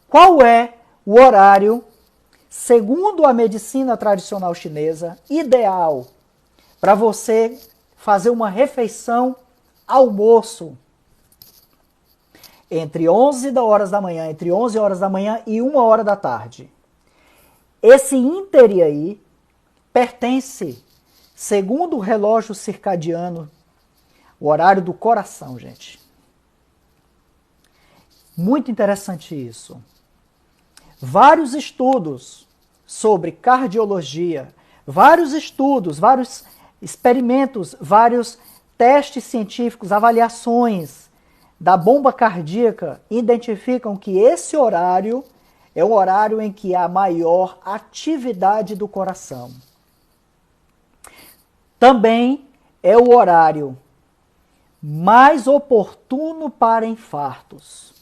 Qual é o horário, segundo a medicina tradicional chinesa, ideal para você fazer uma refeição almoço? Entre 11 horas da manhã, entre 11 horas da manhã e 1 hora da tarde. Esse íntere aí pertence, segundo o relógio circadiano, o horário do coração, gente. Muito interessante isso. Vários estudos sobre cardiologia, vários estudos, vários experimentos, vários testes científicos, avaliações da bomba cardíaca identificam que esse horário é o horário em que há maior atividade do coração. Também é o horário mais oportuno para infartos.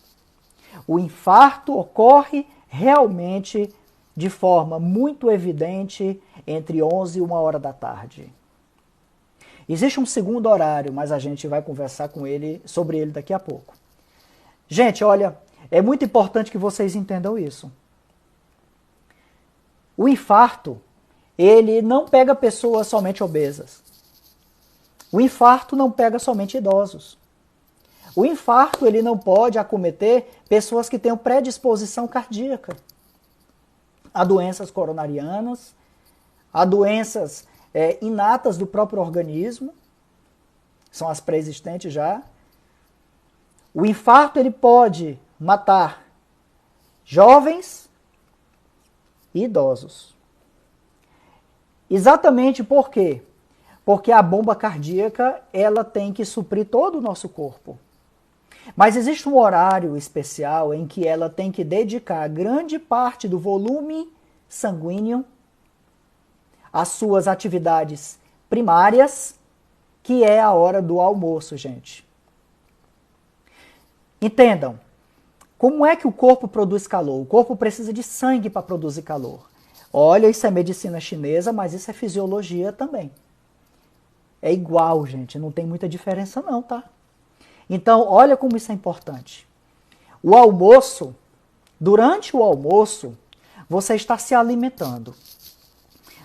O infarto ocorre realmente de forma muito evidente entre 11 e 1 hora da tarde. Existe um segundo horário, mas a gente vai conversar sobre ele daqui a pouco. Gente, olha, é muito importante que vocês entendam isso. O infarto, ele não pega pessoas somente obesas. O infarto não pega somente idosos. O infarto, ele não pode acometer pessoas que tenham predisposição cardíaca a doenças coronarianas, a doenças inatas do próprio organismo, são as pré-existentes já. O infarto, ele pode matar jovens e idosos. Exatamente por quê? Porque a bomba cardíaca, ela tem que suprir todo o nosso corpo. Mas existe um horário especial em que ela tem que dedicar grande parte do volume sanguíneo às suas atividades primárias, que é a hora do almoço, gente. Entendam, como é que o corpo produz calor? O corpo precisa de sangue para produzir calor. Olha, isso é medicina chinesa, mas isso é fisiologia também. É igual, gente, não tem muita diferença não, tá? Então, olha como isso é importante. O almoço, durante o almoço, você está se alimentando.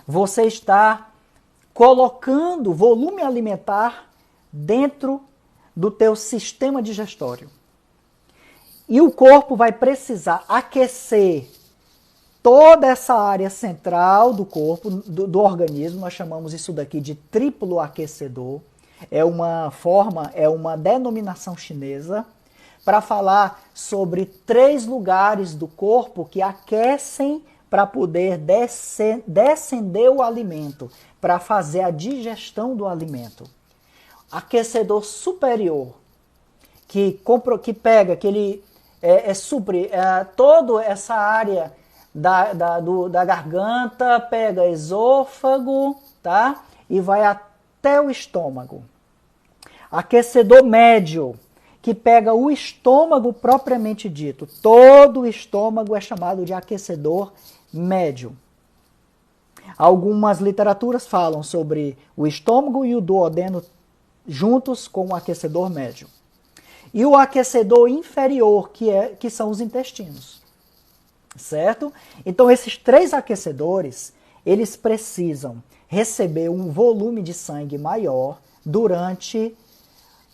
Você está colocando volume alimentar dentro do teu sistema digestório. E o corpo vai precisar aquecer toda essa área central do corpo, do organismo. Nós chamamos isso daqui de triplo aquecedor. É uma denominação chinesa para falar sobre 3 lugares do corpo que aquecem para poder descender o alimento, para fazer a digestão do alimento. Aquecedor superior, que pega, que ele supre toda essa área da garganta, pega esôfago, tá? E vai até o estômago. Aquecedor médio, que pega o estômago propriamente dito. Todo o estômago é chamado de aquecedor médio. Algumas literaturas falam sobre o estômago e o duodeno juntos com o aquecedor médio. E o aquecedor inferior, que são os intestinos. Certo? Então, esses 3 aquecedores, eles precisam receber um volume de sangue maior durante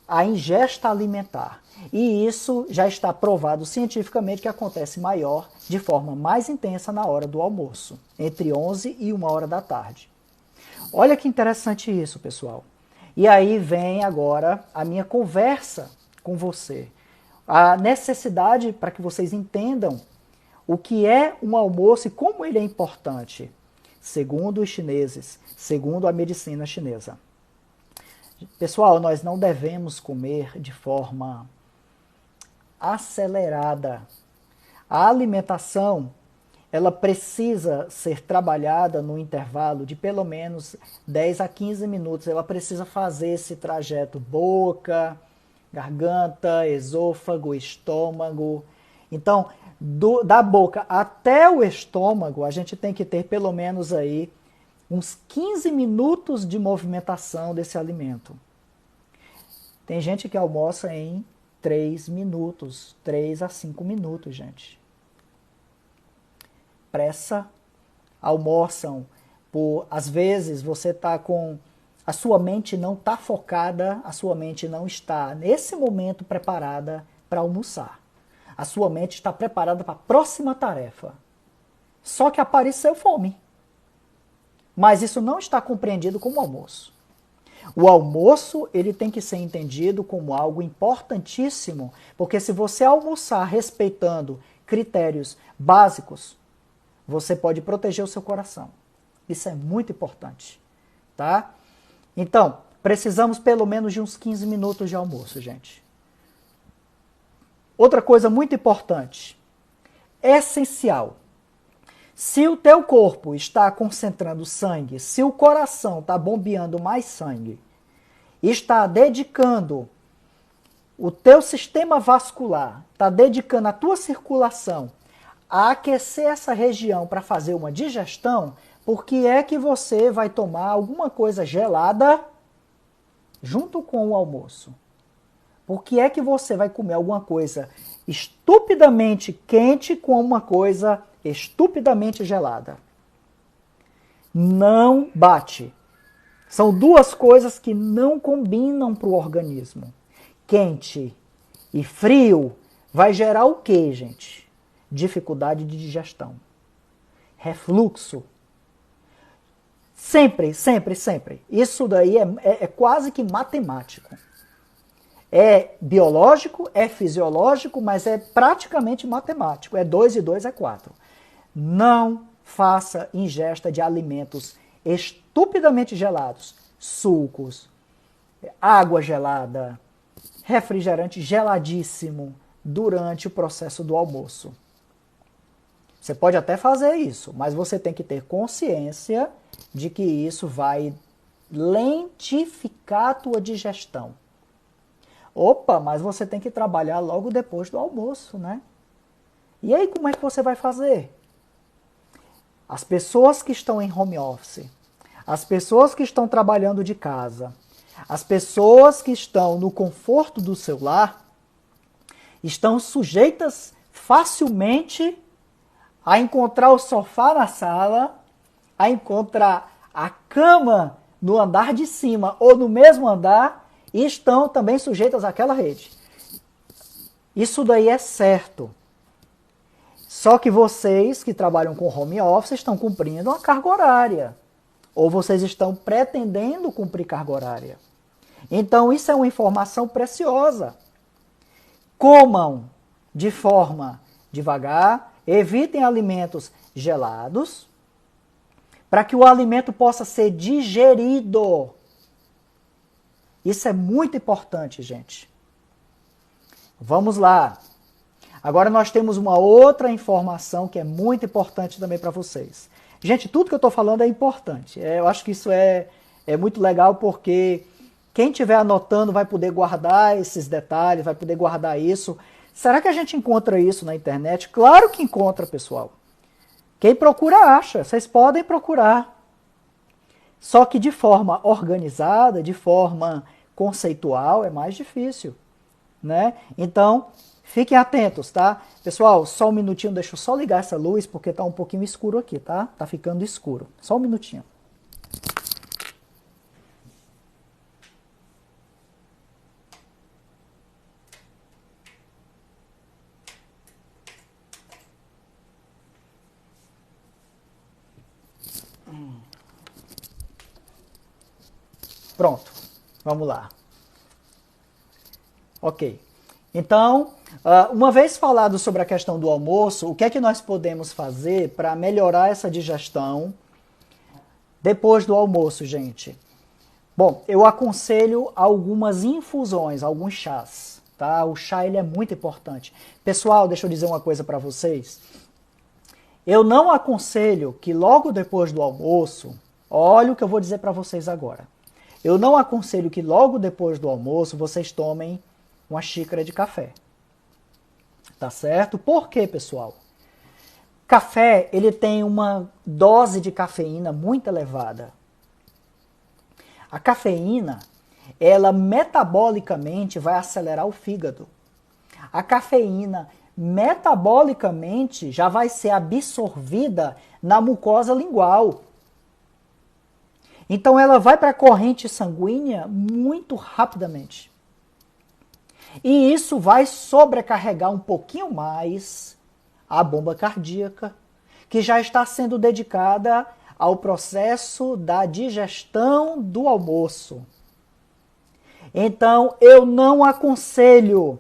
a ingesta alimentar. E isso já está provado cientificamente que acontece maior, de forma mais intensa na hora do almoço, entre 11 e 1 hora da tarde. Olha que interessante isso, pessoal. E aí vem agora a minha conversa com você. A necessidade para que vocês entendam o que é um almoço e como ele é importante, segundo os chineses, segundo a medicina chinesa. Pessoal, nós não devemos comer de forma acelerada. A alimentação, ela precisa ser trabalhada no intervalo de pelo menos 10 a 15 minutos. Ela precisa fazer esse trajeto boca, garganta, esôfago, estômago. Então, da boca até o estômago, a gente tem que ter pelo menos aí uns 15 minutos de movimentação desse alimento. Tem gente que almoça em 3 minutos, 3 a 5 minutos, gente. Pressa, almoçam às vezes você está com a sua mente não está focada, a sua mente não está nesse momento preparada para almoçar. A sua mente está preparada para a próxima tarefa. Só que apareceu fome. Mas isso não está compreendido como almoço. O almoço, ele tem que ser entendido como algo importantíssimo, porque se você almoçar respeitando critérios básicos, você pode proteger o seu coração. Isso é muito importante, tá? Então, precisamos pelo menos de uns 15 minutos de almoço, gente. Outra coisa muito importante, essencial. Se o teu corpo está concentrando sangue, se o coração está bombeando mais sangue, está dedicando o teu sistema vascular, está dedicando a tua circulação a aquecer essa região para fazer uma digestão, por que é que você vai tomar alguma coisa gelada junto com o almoço? Por que é que você vai comer alguma coisa estupidamente quente com uma coisa estupidamente gelada? Não bate. São 2 coisas que não combinam para o organismo. Quente e frio vai gerar o quê, gente? Dificuldade de digestão. Refluxo. Sempre, sempre, sempre. Isso daí é quase que matemático. É biológico, é fisiológico, mas é praticamente matemático. É 2 e 2 é 4. Não faça ingesta de alimentos estupidamente gelados, sucos, água gelada, refrigerante geladíssimo durante o processo do almoço. Você pode até fazer isso, mas você tem que ter consciência de que isso vai lentificar a tua digestão. Opa, mas você tem que trabalhar logo depois do almoço, né? E aí como é que você vai fazer? as pessoas que estão em home office, as pessoas que estão trabalhando de casa, as pessoas que estão no conforto do seu lar, estão sujeitas facilmente a encontrar o sofá na sala, a encontrar a cama no andar de cima ou no mesmo andar e estão também sujeitas àquela rede. Isso daí é certo. Só que vocês que trabalham com home office estão cumprindo uma carga horária. Ou vocês estão pretendendo cumprir carga horária. Então isso é uma informação preciosa. Comam de forma devagar, evitem alimentos gelados, para que o alimento possa ser digerido. Isso é muito importante, gente. Vamos lá. Agora nós temos uma outra informação que é muito importante também para vocês. Gente, tudo que eu estou falando é importante. Eu acho que isso é muito legal porque quem estiver anotando vai poder guardar esses detalhes, vai poder guardar isso. Será que a gente encontra isso na internet? Claro que encontra, pessoal. Quem procura acha, vocês podem procurar. Só que de forma organizada, de forma conceitual, é mais difícil, né? Então, fiquem atentos, tá? Pessoal, só um minutinho, deixa eu só ligar essa luz, porque tá um pouquinho escuro aqui, tá? Tá ficando escuro. Só um minutinho. Pronto, vamos lá. Ok. Então, uma vez falado sobre a questão do almoço, o que é que nós podemos fazer para melhorar essa digestão depois do almoço, gente? Bom, eu aconselho algumas infusões, alguns chás, tá? O chá ele é muito importante. Pessoal, deixa eu dizer uma coisa para vocês. Eu não aconselho que logo depois do almoço, olha o que eu vou dizer para vocês agora. Eu não aconselho que logo depois do almoço vocês tomem uma xícara de café. Tá certo? Por quê, pessoal? Café, ele tem uma dose de cafeína muito elevada. A cafeína, ela metabolicamente vai acelerar o fígado. A cafeína, metabolicamente, já vai ser absorvida na mucosa lingual. Então ela vai para a corrente sanguínea muito rapidamente. E isso vai sobrecarregar um pouquinho mais a bomba cardíaca, que já está sendo dedicada ao processo da digestão do almoço. Então eu não aconselho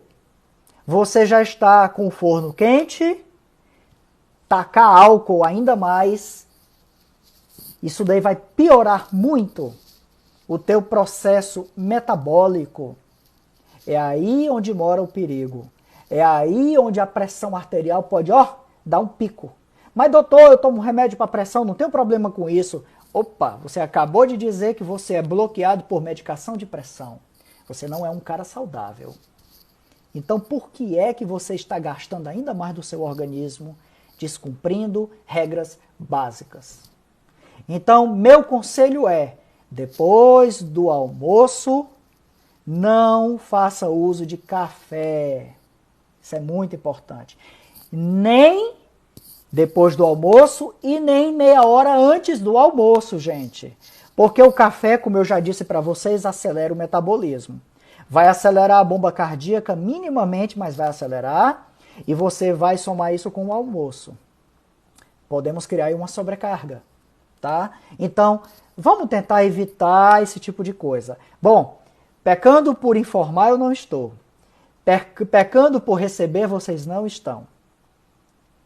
você já está com o forno quente, tacar álcool ainda mais. Isso daí vai piorar muito o teu processo metabólico. É aí onde mora o perigo. É aí onde a pressão arterial pode, dar um pico. Mas doutor, eu tomo remédio para pressão, não tenho problema com isso. Opa, você acabou de dizer que você é bloqueado por medicação de pressão. Você não é um cara saudável. Então por que é que você está gastando ainda mais do seu organismo, descumprindo regras básicas? Então, meu conselho é, depois do almoço, não faça uso de café. Isso é muito importante. Nem depois do almoço e nem meia hora antes do almoço, gente. Porque o café, como eu já disse para vocês, acelera o metabolismo. Vai acelerar a bomba cardíaca minimamente, mas vai acelerar. E você vai somar isso com o almoço. Podemos criar aí uma sobrecarga. Tá? Então, vamos tentar evitar esse tipo de coisa. Bom, pecando por informar eu não estou. Pecando por receber vocês não estão.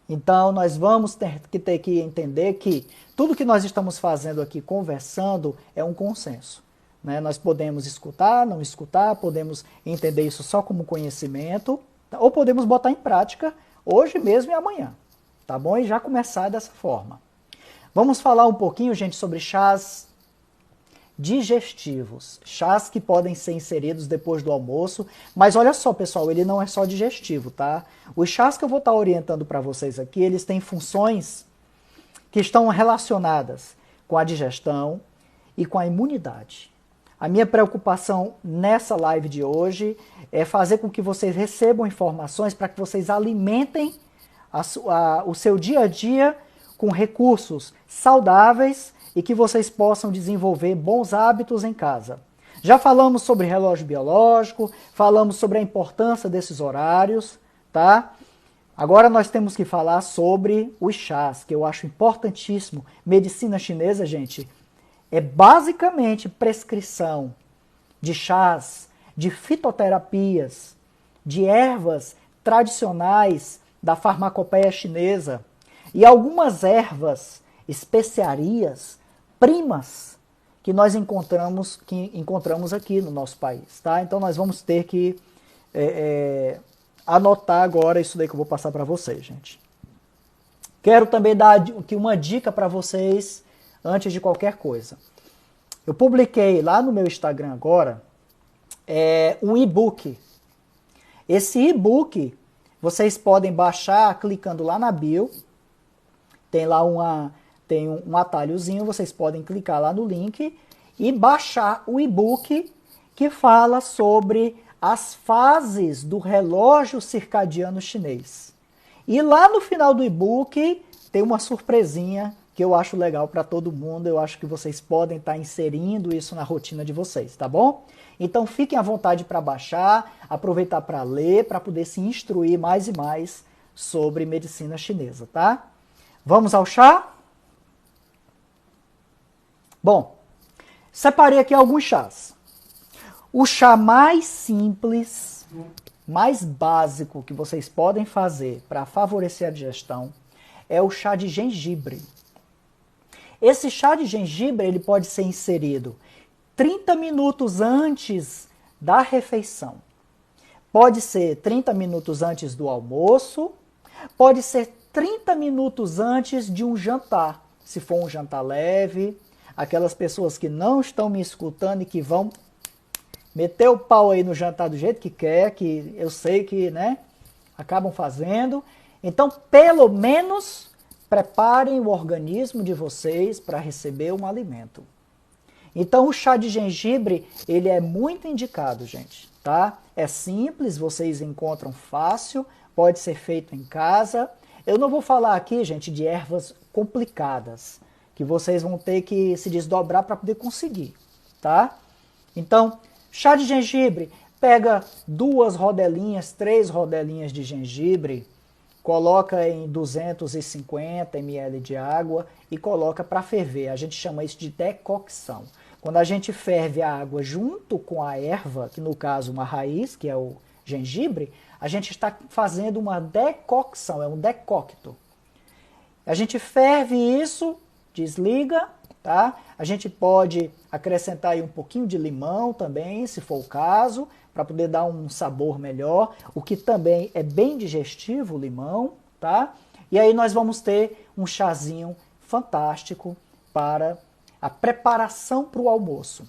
Então, nós vamos ter que entender que tudo que nós estamos fazendo aqui, conversando, é um consenso. Né? Nós podemos escutar, não escutar, podemos entender isso só como conhecimento, ou podemos botar em prática hoje mesmo e amanhã. Tá bom? E já começar dessa forma. Vamos falar um pouquinho, gente, sobre chás digestivos. Chás que podem ser inseridos depois do almoço. Mas olha só, pessoal, ele não é só digestivo, tá? Os chás que eu vou estar orientando para vocês aqui, eles têm funções que estão relacionadas com a digestão e com a imunidade. A minha preocupação nessa live de hoje é fazer com que vocês recebam informações para que vocês alimentem o seu dia a dia com recursos saudáveis e que vocês possam desenvolver bons hábitos em casa. Já falamos sobre relógio biológico, falamos sobre a importância desses horários, tá? Agora nós temos que falar sobre os chás, que eu acho importantíssimo. Medicina chinesa, gente, é basicamente prescrição de chás, de fitoterapias, de ervas tradicionais da farmacopeia chinesa e algumas ervas, especiarias, primas que nós encontramos aqui no nosso país, tá? Então nós vamos ter que anotar agora isso daí que eu vou passar para vocês, gente. Quero também dar aqui uma dica para vocês antes de qualquer coisa. Eu publiquei lá no meu Instagram agora um e-book. Esse e-book vocês podem baixar clicando lá na bio. Tem lá um atalhozinho, vocês podem clicar lá no link e baixar o e-book que fala sobre as fases do relógio circadiano chinês. E lá no final do e-book tem uma surpresinha que eu acho legal para todo mundo. Eu acho que vocês podem estar inserindo isso na rotina de vocês, tá bom? Então fiquem à vontade para baixar, aproveitar para ler, para poder se instruir mais e mais sobre medicina chinesa, tá? Vamos ao chá? Bom, separei aqui alguns chás. O chá mais simples, mais básico que vocês podem fazer para favorecer a digestão é o chá de gengibre. Esse chá de gengibre ele pode ser inserido 30 minutos antes da refeição. Pode ser 30 minutos antes do almoço, pode ser 30 minutos antes de um jantar, se for um jantar leve. Aquelas pessoas que não estão me escutando e que vão meter o pau aí no jantar do jeito que quer, que eu sei que, né, acabam fazendo. Então, pelo menos, preparem o organismo de vocês para receber um alimento. Então, o chá de gengibre, ele é muito indicado, gente, tá? É simples, vocês encontram fácil, pode ser feito em casa. Eu não vou falar aqui, gente, de ervas complicadas, que vocês vão ter que se desdobrar para poder conseguir, tá? Então, chá de gengibre, pega 2 rodelinhas, 3 rodelinhas de gengibre, coloca em 250 ml de água e coloca para ferver. A gente chama isso de decocção. Quando a gente ferve a água junto com a erva, que no caso uma raiz, que é o gengibre, a gente está fazendo uma decocção, é um decocto. A gente ferve isso, desliga, tá? A gente pode acrescentar aí um pouquinho de limão também, se for o caso, para poder dar um sabor melhor, o que também é bem digestivo, o limão, tá? E aí nós vamos ter um chazinho fantástico para a preparação para o almoço.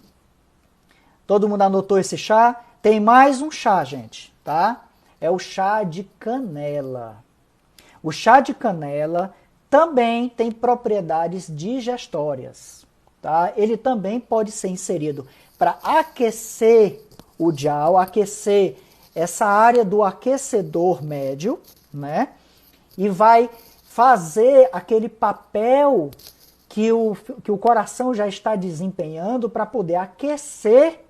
Todo mundo anotou esse chá? Tem mais um chá, gente, tá? É o chá de canela. O chá de canela também tem propriedades digestórias, tá? Ele também pode ser inserido para aquecer o jiao, aquecer essa área do aquecedor médio, né? E vai fazer aquele papel que o coração já está desempenhando para poder aquecer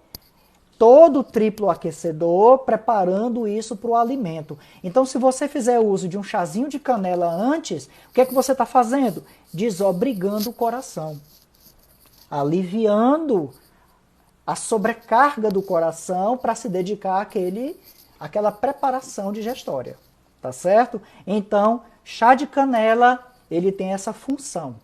todo o triplo aquecedor, preparando isso para o alimento. Então, se você fizer uso de um chazinho de canela antes, o que é que você está fazendo? Desobrigando o coração, aliviando a sobrecarga do coração para se dedicar àquela preparação digestória, tá certo? Então, chá de canela, ele tem essa função.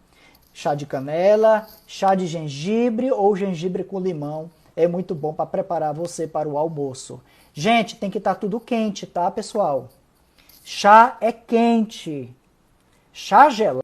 Chá de canela, chá de gengibre ou gengibre com limão é muito bom para preparar você para o almoço. Gente, tem que estar tudo quente, tá, pessoal? Chá é quente. Chá gelado